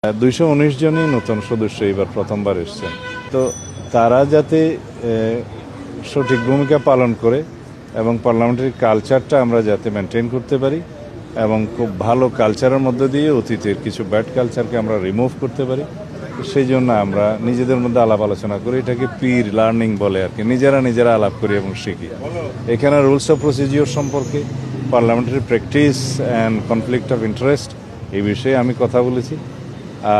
219 জনই নতুন সদস্য এবার প্রথমবার এসছেন। তো তারা যাতে সঠিক ভূমিকা পালন করে এবং পার্লামেন্টারি কালচারটা আমরা যাতে মেনটেন করতে পারি এবং খুব ভালো কালচারের মধ্যে দিয়ে অতীতের কিছু ব্যাড কালচারকে আমরা রিমুভ করতে পারি, সেই জন্য আমরা নিজেদের মধ্যে আলাপ আলোচনা করি। এটাকে পির লার্নিং বলে আর কি, নিজেরা আলাপ করি এবং শিখি। এখানে রুলস অফ প্রসিজিওর সম্পর্কে, parliamentary practice and conflict of interest এই বিষয়ে আমি কথা বলেছি।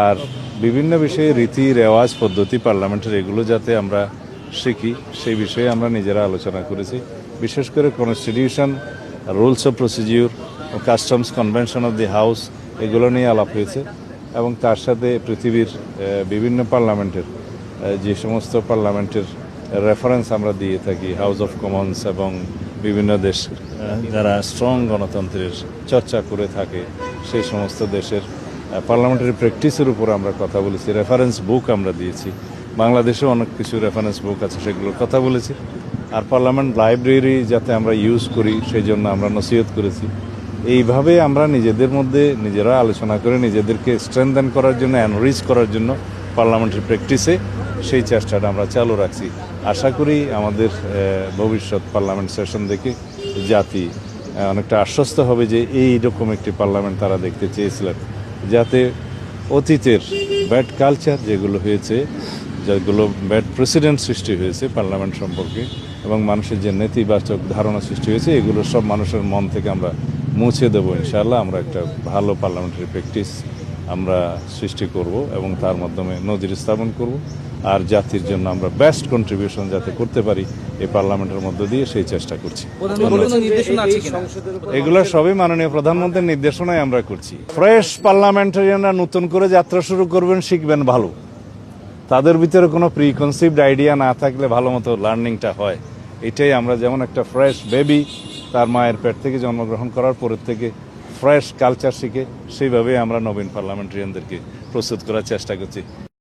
আর বিভিন্ন বিষয়ে রীতি রেওয়াজ পদ্ধতি পার্লামেন্টের এগুলো যাতে আমরা শিখি সেই বিষয়ে আমরা নিজেরা আলোচনা করেছি। বিশেষ করে constitution, rules of procedure, customs convention of the house এগুলো নিয়ে আলাপ হয়েছে এবং তার সাথে পৃথিবীর বিভিন্ন পার্লামেন্টের যে সমস্ত পার্লামেন্টের রেফারেন্স আমরা দিয়ে থাকি, হাউস অফ কমন্স এবং বিভিন্ন দেশ যারা স্ট্রং গণতন্ত্রের চর্চা করে থাকে সেই সমস্ত দেশের পার্লামেন্টারি প্র্যাকটিসের উপর আমরা কথা বলেছি। রেফারেন্স বুক আমরা দিয়েছি, বাংলাদেশেও অনেক কিছু রেফারেন্স বুক আছে, সেগুলোর কথা বলেছি। আর পার্লামেন্ট লাইব্রেরি যাতে আমরা ইউজ করি সেই জন্য আমরা নসিহত করেছি। এইভাবে আমরা নিজেদের মধ্যে নিজেরা আলোচনা করে নিজেদেরকে স্ট্রেংথেন করার জন্য, এনরিচ করার জন্য পার্লামেন্টারি প্র্যাকটিসে সেই চেষ্টাটা আমরা চালু রাখছি। আশা করি আমাদের ভবিষ্যৎ পার্লামেন্ট সেশন দেখে জাতি অনেকটা আশ্বস্ত হবে যে এইরকম একটি পার্লামেন্ট তারা দেখতে চেয়েছিলেন, যাতে অতীতের ব্যাড কালচার যেগুলো হয়েছে, যেগুলো ব্যাড প্রেসিডেন্ট সৃষ্টি হয়েছে পার্লামেন্ট সম্পর্কে এবং মানুষের যে নেতিবাচক ধারণা সৃষ্টি হয়েছে, এগুলো সব মানুষের মন থেকে আমরা মুছে দেবো ইনশাআল্লাহ। আমরা একটা ভালো পার্লামেন্টারি প্র্যাকটিস আমরা সৃষ্টি করব এবং তার মাধ্যমে নজির স্থাপন করব। আর জাতির জন্য আমরা বেস্ট কন্ট্রিবিউশন যাতে করতে পারি এই পার্লামেন্টের মধ্য দিয়ে সেই চেষ্টা করছি। এগুলো সবই মাননীয় প্রধানমন্ত্রীর নির্দেশনায় আমরা করছি। ফ্রেশ পার্লামেন্টারিয়ানরা নতুন করে যাত্রা শুরু করবেন, শিখবেন ভালো। তাদের ভিতরে কোনো প্রিকনসিভড আইডিয়া না থাকলে ভালো মতো লার্নিংটা হয়। এটাই আমরা, যেমন একটা ফ্রেশ বেবি তার মায়ের পেট থেকে জন্মগ্রহণ করার পরের থেকে ফ্রেশ কালচার শিখে, সেইভাবে আমরা নবীন পার্লামেন্টারিয়ানদেরকে প্রস্তুত করার চেষ্টা করছি।